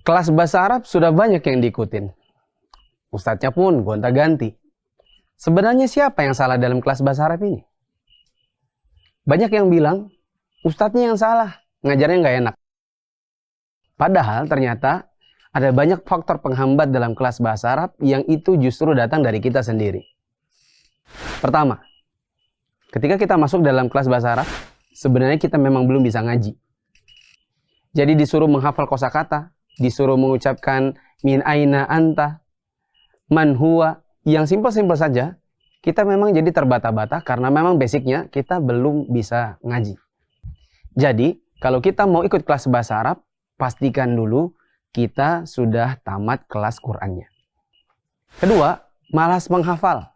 Kelas bahasa Arab sudah banyak yang diikutin. Ustadznya pun gonta-ganti. Sebenarnya siapa yang salah dalam kelas bahasa Arab ini? Banyak yang bilang, ustadznya yang salah, ngajarnya nggak enak. Padahal ternyata ada banyak faktor penghambat dalam kelas bahasa Arab yang itu justru datang dari kita sendiri. Pertama, ketika kita masuk dalam kelas bahasa Arab, sebenarnya kita memang belum bisa ngaji. Jadi disuruh menghafal kosakata, disuruh mengucapkan min aina anta, man huwa, yang simpel-simpel saja, kita memang jadi terbata-bata karena memang basicnya kita belum bisa ngaji. Jadi, kalau kita mau ikut kelas bahasa Arab, pastikan dulu kita sudah tamat kelas Qur'annya. Kedua, malas menghafal.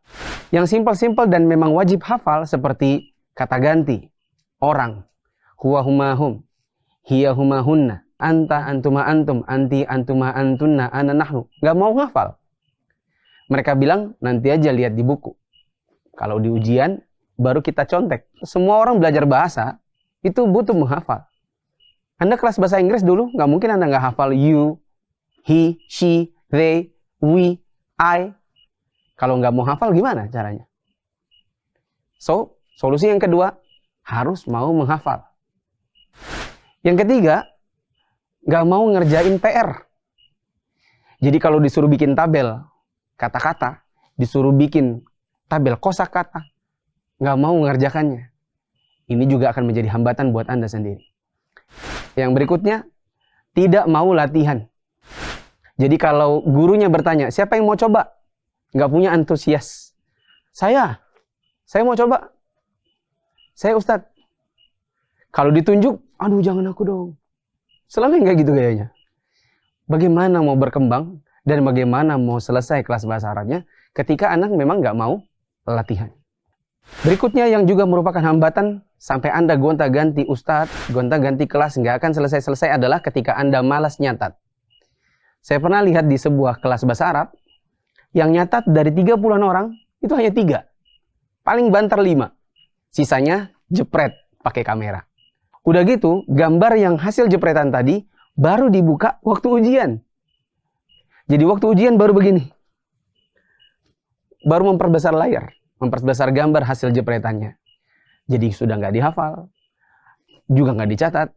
Yang simpel-simpel dan memang wajib hafal seperti kata ganti, orang, huwa huma hum, hiya huma hunna, anta antuma antum, anti antuma antunna, ana nahnu. Gak mau hafal. Mereka bilang nanti aja lihat di buku. Kalau di ujian baru kita contek. Semua orang belajar bahasa itu butuh menghafal. Anda kelas bahasa Inggris dulu nggak mungkin Anda nggak hafal you, he, she, they, we, I. Kalau nggak mau hafal gimana caranya? So, solusi yang kedua harus mau menghafal. Yang ketiga, nggak mau ngerjain PR. Jadi kalau disuruh bikin tabel kata-kata, disuruh bikin tabel kosakata, nggak mau mengerjakannya. Ini juga akan menjadi hambatan buat Anda sendiri. Yang berikutnya, tidak mau latihan. Jadi kalau gurunya bertanya, siapa yang mau coba? Nggak punya antusias. Saya mau coba. Saya Ustadz. Kalau ditunjuk, aduh jangan aku dong. Selalu nggak gitu kayaknya. Bagaimana mau berkembang dan bagaimana mau selesai kelas bahasa Arabnya ketika anak memang nggak mau latihan. Berikutnya yang juga merupakan hambatan sampai Anda gonta-ganti ustadz, gonta-ganti kelas nggak akan selesai-selesai adalah ketika Anda malas nyatat. Saya pernah lihat di sebuah kelas bahasa Arab yang nyatat dari 30-an orang itu hanya 3. Paling banter 5. Sisanya jepret pakai kamera. Udah gitu, gambar yang hasil jepretan tadi baru dibuka waktu ujian. Jadi waktu ujian baru begini. Baru memperbesar layar, memperbesar gambar hasil jepretannya. Jadi sudah nggak dihafal, juga nggak dicatat.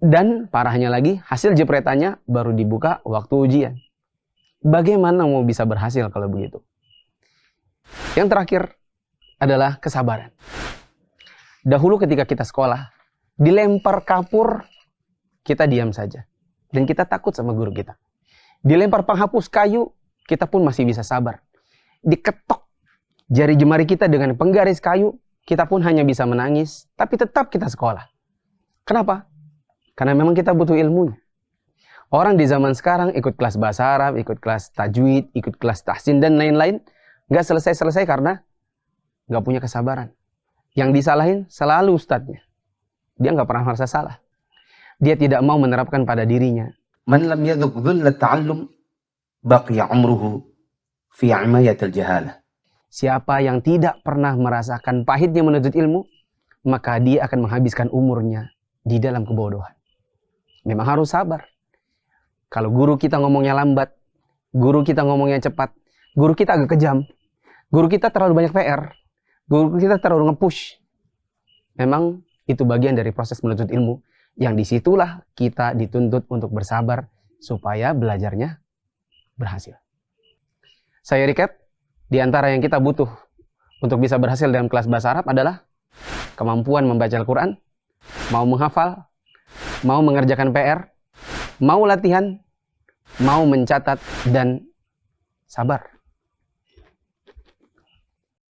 Dan parahnya lagi, hasil jepretannya baru dibuka waktu ujian. Bagaimana mau bisa berhasil kalau begitu? Yang terakhir adalah kesabaran. Dahulu ketika kita sekolah, dilempar kapur, kita diam saja. Dan kita takut sama guru kita. Dilempar penghapus kayu, kita pun masih bisa sabar. Diketok jari jemari kita dengan penggaris kayu, kita pun hanya bisa menangis, tapi tetap kita sekolah. Kenapa? Karena memang kita butuh ilmunya. Orang di zaman sekarang ikut kelas bahasa Arab, ikut kelas tajwid, ikut kelas tahsin dan lain-lain, nggak selesai-selesai karena nggak punya kesabaran. Yang disalahin selalu ustadznya. Dia nggak pernah merasa salah. Dia tidak mau menerapkan pada dirinya. Man lam yadhuq dhulla ta'allum baqiya umruhu fi amayatil jahalah. Siapa yang tidak pernah merasakan pahitnya menuntut ilmu, maka dia akan menghabiskan umurnya di dalam kebodohan. Memang harus sabar. Kalau guru kita ngomongnya lambat, guru kita ngomongnya cepat, guru kita agak kejam, guru kita terlalu banyak PR, guru kita terlalu nge-push. Memang itu bagian dari proses menuntut ilmu, yang disitulah kita dituntut untuk bersabar supaya belajarnya berhasil. Saya recap, di antara yang kita butuh untuk bisa berhasil dalam kelas bahasa Arab adalah kemampuan membaca Al-Quran, mau menghafal, mau mengerjakan PR, mau latihan, mau mencatat, dan sabar.